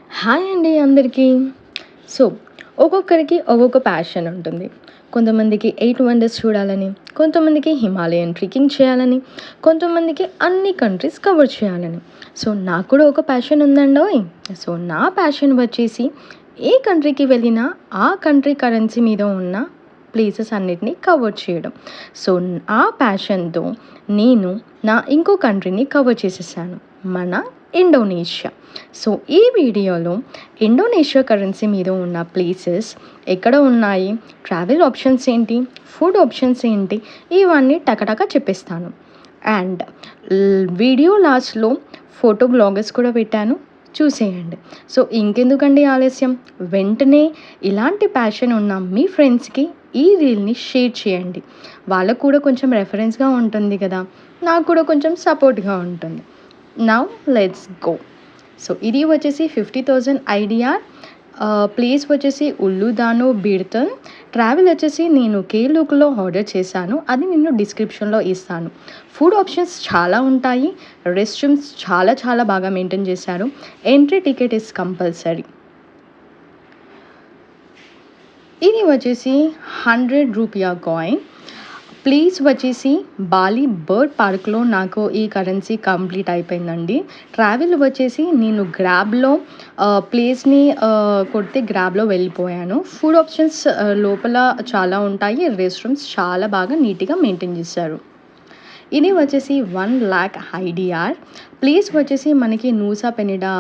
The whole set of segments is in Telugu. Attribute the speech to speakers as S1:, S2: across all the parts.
S1: హాయ్ అండి అందరికీ. సో, ఒక్కొక్కరికి ఒక్కొక్క ప్యాషన్ ఉంటుంది. కొంతమందికి 8 వండర్స్ చూడాలని, కొంతమందికి హిమాలయన్ ట్రెక్కింగ్ చేయాలని, కొంతమందికి అన్ని కంట్రీస్ కవర్ చేయాలని. సో, నాకు కూడా ఒక ప్యాషన్ ఉందండోయ్! సో, నా ప్యాషన్ వచ్చేసి ఏ కంట్రీకి వెళ్ళినా ఆ కంట్రీ కరెన్సీ మీద ఉన్న ప్లేసెస్ అన్నిటిని కవర్ చేయడం. సో, ఆ ప్యాషన్‌తో నేను నా ఇంకో కంట్రీని కవర్ చేసేసాను. మన ఇండోనేషియా. సో, ఈ వీడియోలో ఇండోనేషియా కరెన్సీ మీద ఉన్న ప్లేసెస్ ఎక్కడ ఉన్నాయి, ట్రావెల్ ఆప్షన్స్ ఏంటి, ఫుడ్ ఆప్షన్స్ ఏంటి, ఇవన్నీ టకటక చెప్పేస్తాను. అండ్ వీడియో లాస్ట్‌లో ఫోటో బ్లాగర్స్ కూడా పెట్టాను. చూసేయండి. సో, ఇంకెందుకండి ఆలస్యం, వెంటనే ఇలాంటి ప్యాషన్ ఉన్న మీ ఫ్రెండ్స్‌కి ఈ రీల్‌ని షేర్ చేయండి. వాళ్ళకు కూడా కొంచెం రెఫరెన్స్‌గా ఉంటుంది కదా! నాకు కూడా కొంచెం సపోర్ట్‌గా ఉంటుంది. Now let's go. సో, ఇది వచ్చేసి 50,000 ఐడిఆర్. ప్లేస్ వచ్చేసి ఉల్లుదానో బీర్తన్. ట్రావెల్ వచ్చేసి నేను కేలుక్‌లో ఆర్డర్ చేశాను. అది నేను డిస్క్రిప్షన్‌లో ఇస్తాను. ఫుడ్ ఆప్షన్స్ చాలా ఉంటాయి. రెస్ట్ రూమ్స్ చాలా చాలా బాగా మెయింటైన్ చేశారు. Entry ticket is compulsory. ఇది వచ్చేసి 100 రూపియా కాయిన్. ప్లేస్ వచ్చేసి బాలి బర్డ్ పార్క్‌లో నాకు ఈ కరెన్సీ కంప్లీట్ అయిపోయిందండి. ట్రావెల్ వచ్చేసి నేను గ్రాబ్‌లో ప్లేస్‌ని కొడితే గ్రాబ్‌లో వెళ్ళిపోయాను. ఫుడ్ ఆప్షన్స్ లోపల చాలా ఉంటాయి. రెస్ట్ రూమ్స్ చాలా బాగా నీట్‌గా మెయింటైన్ చేశారు. ఇది వచ్చేసి 1,00,000 ఐడిఆర్. ప్లేస్ వచ్చేసి మనకి నూసా పెనిడా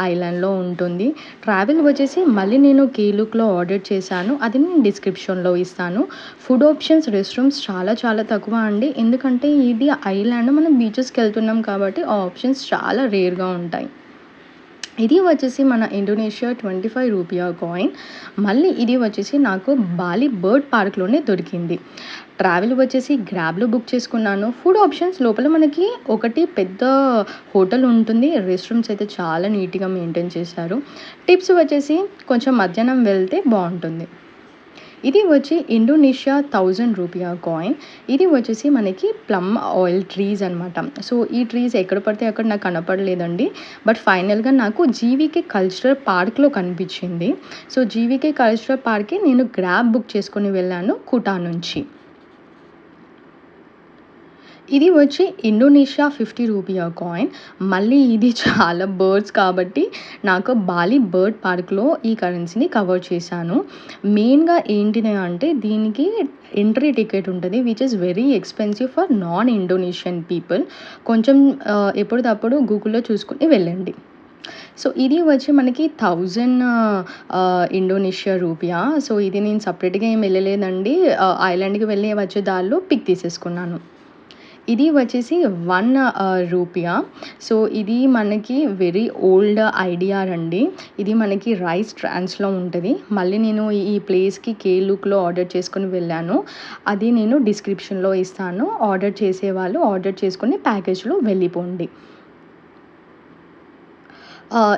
S1: ఐలాండ్‌లో ఉంటుంది. ట్రావెల్ వచ్చేసి మళ్ళీ నేను కేలుక్‌లో ఆర్డర్ చేశాను. అది నేను డిస్క్రిప్షన్‌లో ఇస్తాను. ఫుడ్ ఆప్షన్స్, రెస్ట్ రూమ్స్ చాలా చాలా తక్కువ అండి. ఎందుకంటే ఇది ఐలాండ్, మనం బీచెస్‌కి వెళ్తున్నాం కాబట్టి ఆ ఆప్షన్స్ చాలా రేర్‌గా ఉంటాయి. ఇది వచ్చేసి మన ఇండోనేషియా 25 రూపియా కాయిన్. మళ్ళీ ఇది వచ్చేసి నాకు బాలి బర్డ్ పార్క్‌లోనే దొరికింది. ట్రావెల్ వచ్చేసి గ్రాబ్‌లో బుక్ చేసుకున్నాను. ఫుడ్ ఆప్షన్స్ లోపల మనకి ఒకటి పెద్ద హోటల్ ఉంటుంది. రెస్ట్ రూమ్స్ అయితే చాలా నీట్‌గా మెయింటైన్ చేశారు. టిప్స్ వచ్చేసి కొంచెం మధ్యాహ్నం వెళ్తే బావుంటుంది. ఇది వచ్చి ఇండోనేషియా 1000 రూపియా కాయిన్. ఇది వచ్చేసి మనకి ప్లమ్ ఆయిల్ ట్రీస్ అనమాట. సో, ఈ ట్రీస్ ఎక్కడ పడితే అక్కడ నాకు కనపడలేదండి. బట్ ఫైనల్‌గా నాకు జీవీకే కల్చరల్ పార్క్‌లో కనిపించింది. సో, జీవీకే కల్చరల్ పార్క్‌కి నేను గ్రాబ్ బుక్ చేసుకొని వెళ్ళాను కుటా నుంచి. ఇది వచ్చి ఇండోనేషియా 50 రూపియా కాయిన్. మళ్ళీ ఇది చాలా బర్డ్స్ కాబట్టి నాకు బాలి బర్డ్ పార్క్‌లో ఈ కరెన్సీని కవర్ చేశాను. మెయిన్‌గా ఏంటిది అంటే దీనికి ఎంట్రీ టికెట్ ఉంటది. Which is very expensive for non Indonesian people. కొంచెం ఎప్పటిదప్పుడు గూగుల్‌లో చూసుకొని వెళ్ళండి. సో, ఇది వచ్చి మనకి 1000 ఇండోనేషియా రూపియా. సో, ఇది నేను సెపరేట్‌గా ఏమి వెళ్ళలేదండి. ఐలాండ్‌కి వెళ్ళే వచ్చే దారిలో పిక్ తీసేసుకున్నాను. ఇది వచ్చేసి 1 రూపియా. సో, ఇది మనకి వెరీ ఓల్డ్ ఐడిఆర్ అండి. ఇది మనకి రైస్ ట్రాన్స్‌లో ఉంటది. మళ్ళీ నేను ఈ ప్లేస్‌కి కేలుక్‌లో ఆర్డర్ చేసుకొని వెళ్ళాను. అది నేను డిస్క్రిప్షన్‌లో ఇస్తాను. ఆర్డర్ చేసేవాళ్ళు ఆర్డర్ చేసుకొని ప్యాకేజ్‌లో వెళ్ళిపోండి.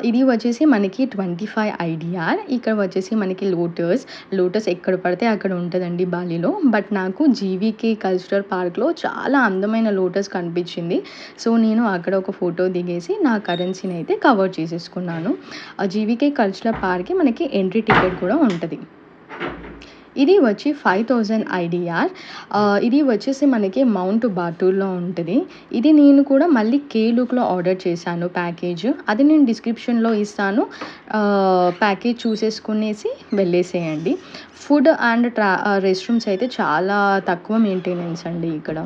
S1: ఇది వచ్చేసి మనకి 25 ఐడిఆర్. ఇక్కడ వచ్చేసి మనకి లోటస్ ఎక్కడ పడితే అక్కడ ఉంటదండి బాలిలో. బట్ నాకు జీవీకే కల్చరల్ పార్క్‌లో చాలా అందమైన లోటస్ కనిపించింది. సో, నేను అక్కడ ఒక ఫోటో దిగేసి నా కరెన్సీని అయితే కవర్ చేసేసుకున్నాను. జీవీకే కల్చరల్ పార్క్‌కి మనకి ఎంట్రీ టికెట్ కూడా ఉంటది. ఇది వచ్చి 5000 ఐడిఆర్. ఇది వచ్చేసి మనకి మౌంట్ బాటూర్‌లో ఉంటది. ఇది నేను కూడా మళ్ళీ కేలుక్‌లో ఆర్డర్ చేశాను ప్యాకేజ్. అది నేను డిస్క్రిప్షన్‌లో ఇస్తాను. ప్యాకేజ్ చూసేసుకునేసి వెళ్ళేసేయండి. ఫుడ్ అండ్ రెస్ట్ రూమ్స్ అయితే చాలా తక్కువ మెయింటెనెన్స్ అండి ఇక్కడ.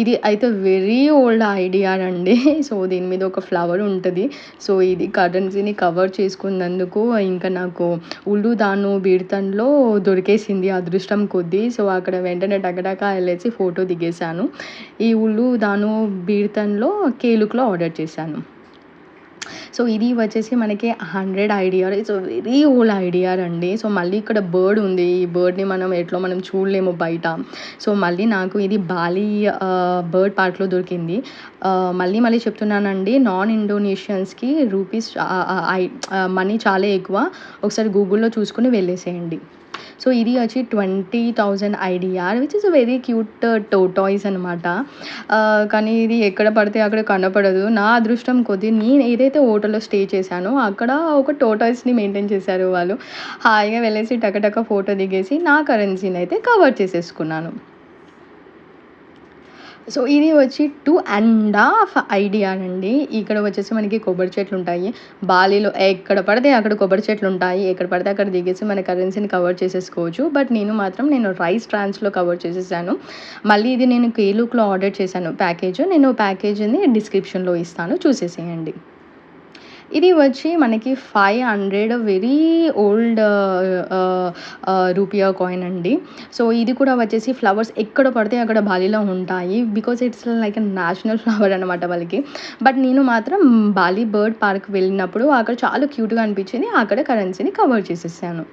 S1: ఇది అయితే వెరీ ఓల్డ్ ఐడిఆర్ అండి. సో, దీని మీద ఒక ఫ్లవర్ ఉంటది. సో, ఇది కరెన్సీని కవర్ చేసుకున్నందుకు ఇంకా నాకు ఉల్లుదాను బీర్తన్‌లో దొరికేసింది అదృష్టం కొద్దీ. సో, అక్కడ వెంటనే టకటక ఎళ్ళేసి ఫోటో దిగేశాను. ఈ ఉల్లుదాను బీర్తన్‌లో కేలుక్‌లో ఆర్డర్ చేశాను. సో, ఇది వచ్చేసి మనకి 100 IDR. It's very old IDR అండి. సో, మళ్ళీ ఇక్కడ బర్డ్ ఉంది. ఈ బర్డ్‌ని మనం చూడలేము బయట. సో, మళ్ళీ నాకు ఇది బాలి బర్డ్ పార్క్‌లో దొరికింది. మళ్ళీ చెప్తున్నానండి, నాన్ ఇండోనేషియన్స్‌కి రూపీస్ మనీ చాలా ఎక్కువ. ఒకసారి గూగుల్‌లో చూసుకొని వెళ్ళేసేయండి. సో ఇది వచ్చి 20,000 IDR which is a very cute tortoise అనమాట. కానీ ఇది ఎక్కడ పడితే అక్కడ కనపడదు. నా అదృష్టం కొద్దీ నేను ఏదైతే హోటల్లో స్టే చేశానో అక్కడ ఒక టోటాయిస్ని మెయింటైన్ చేశారు వాళ్ళు. హాయిగా వెళ్ళేసి టకటక ఫోటో దిగేసి నా కరెన్సీని అయితే కవర్ చేసేసుకున్నాను. సో ఇది వచ్చి 2.5 ఐడిఆర్ అండి. ఇక్కడ వచ్చేసి మనకి కొబ్బరి చెట్లు ఉంటాయి. బాలీలో ఎక్కడ పడితే అక్కడ కొబ్బరి చెట్లు ఉంటాయి. ఎక్కడ పడితే అక్కడ దిగేసి మన కరెన్సీని కవర్ చేసేసుకోవచ్చు. బట్ నేను రైస్ ట్రాన్స్‌లో కవర్ చేసేసాను. మళ్ళీ ఇది నేను కేలుక్‌లో ఆర్డర్ చేశాను ప్యాకేజ్. నేను ప్యాకేజ్‌ని డిస్క్రిప్షన్‌లో ఇస్తాను, చూసేసేయండి. ఇది వచ్చి మనకి 500 వెరీ ఓల్డ్ రూపియా కాయిన్ అండి. సో ఇది కూడా వచ్చేసి ఫ్లవర్స్ ఎక్కడ పడితే అక్కడ బాలీలో ఉంటాయి. Because it's like a national flower అనమాట వాళ్ళకి. బట్ నేను మాత్రం బాలీ బర్డ్ పార్క్ వెళ్ళినప్పుడు అక్కడ చాలా క్యూట్‌గా అనిపించింది. అక్కడ కరెన్సీని కవర్ చేసేసాను.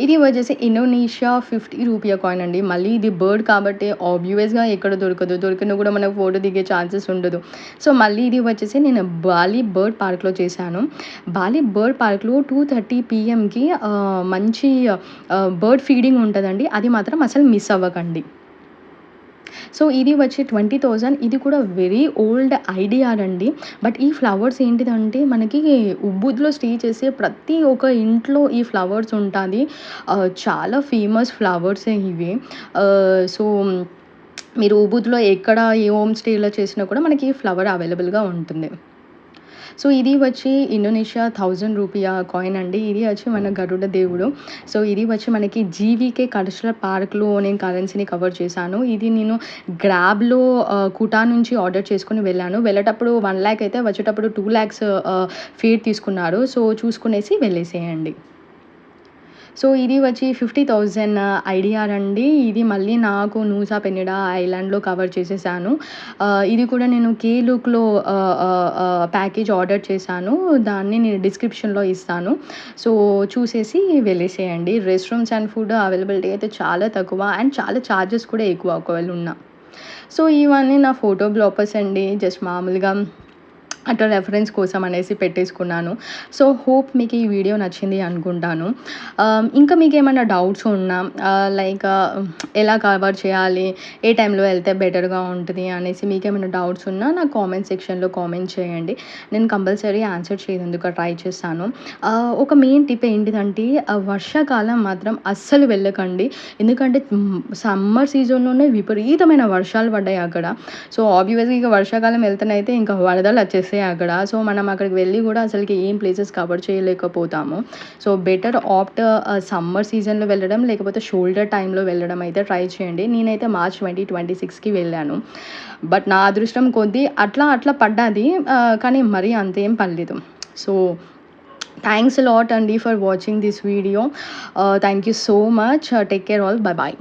S1: ఇది వచ్చేసి ఇండోనేషియా 50 రూపియా కాయిన్ అండి. మళ్ళీ ఇది బర్డ్ కాబట్టి ఆబ్వియస్‌గా ఎక్కడ దొరకదు. దొరికినా కూడా మనకు ఫోటో దిగే ఛాన్సెస్ ఉండదు. సో మళ్ళీ ఇది వచ్చేసి నేను బాలీ బర్డ్ పార్క్‌లో చేశాను. బాలీ బర్డ్ పార్క్‌లో 2:30 పీఎంకి మంచి బర్డ్ ఫీడింగ్ ఉంటదండి. అది మాత్రం అసలు మిస్ అవ్వకండి. సో ఇది వచ్చి 20,000. ఇది కూడా వెరీ ఓల్డ్ ఐడిఆర్ అండి. బట్ ఈ ఫ్లవర్స్ ఏంటిదంటే మనకి ఉబ్బుద్‌లో స్టే చేసే ప్రతి ఒక్క ఇంట్లో ఈ ఫ్లవర్స్ ఉంటాది. చాలా ఫేమస్ ఫ్లవర్సే ఇవి. సో మీరు ఉబుద్‌లో ఎక్కడ ఏ హోమ్ స్టేలో చేసినా కూడా మనకి ఈ ఫ్లవర్ అవైలబుల్‌గా ఉంటుంది. సో ఇది వచ్చి ఇండోనేషియా 1000 రూపియా కాయిన్ అండి. ఇది వచ్చి మన గరుడ దేవుడు. సో ఇది వచ్చి మనకి జీవీకే కల్చరల్ పార్క్‌లో నేను కరెన్సీని కవర్ చేశాను. ఇది నేను గ్రాబ్‌లో కుటా నుంచి ఆర్డర్ చేసుకొని వెళ్ళాను. వెళ్ళేటప్పుడు 1,00,000 అయితే వచ్చేటప్పుడు 2,00,000 ఫేర్ తీసుకున్నారు. సో చూసుకునేసి వెళ్ళేసేయండి. సో ఇది వచ్చి 50,000 ఐడిఆర్ అండి. ఇది మళ్ళీ నాకు నూసా పెనిడా ఐలాండ్‌లో కవర్ చేసేసాను. ఇది కూడా నేను కేలుక్‌లో ప్యాకేజ్ ఆర్డర్ చేశాను. దాన్ని నేను డిస్క్రిప్షన్‌లో ఇస్తాను. సో చూసేసి వెళ్ళేసేయండి. Rest rooms and food availability అయితే చాలా తక్కువ అండ్ చాలా చార్జెస్ కూడా ఎక్కువ ఒకవేళ ఉన్నా. సో ఇవన్నీ నా ఫోటో బ్లాపర్స్ అండి. జస్ట్ మామూలుగా అట్లా రెఫరెన్స్ కోసం అనేసి పెట్టేసుకున్నాను. సో హోప్ మీకు ఈ వీడియో నచ్చింది అనుకుంటాను. ఇంకా మీకేమైనా డౌట్స్ ఉన్నా లైక్ ఎలా కవర్ చేయాలి, ఏ టైంలో వెళ్తే బెటర్‌గా ఉంటది అనేసి మీకేమైనా డౌట్స్ ఉన్నా నాకు కామెంట్ సెక్షన్‌లో కామెంట్ చేయండి. నేను కంపల్సరీ ఆన్సర్ చేసేందుకు ట్రై చేస్తాను. ఒక మెయిన్ టిప్ ఏంటిదంటే వర్షాకాలం మాత్రం అస్సలు వెళ్ళకండి. ఎందుకంటే సమ్మర్ సీజన్‌లోనే విపరీతమైన వర్షాలు పడ్డాయి అక్కడ. సో ఆబ్వియస్‌గా ఇక వర్షాకాలం వెళ్తేనైతే ఇంకా వరదలు వచ్చేస్తాయి అక్కడ. సో మనం అక్కడికి వెళ్ళి కూడా అసలుకి ఏం ప్లేసెస్ కవర్ చేయలేకపోతాము. సో బెటర్ ఆప్ట్ సమ్మర్ సీజన్‌లో వెళ్ళడం లేకపోతే షోల్డర్ టైంలో వెళ్ళడం అయితే ట్రై చేయండి. నేనైతే మార్చ్ 2026కి వెళ్ళాను. బట్ నా అదృష్టం కొద్దీ అట్లా పడ్డది. కానీ మరీ అంతేం పడలేదు. సో థ్యాంక్స్ ఎ లాట్ అండి for watching this video. Thank you so much. Take care all. By by.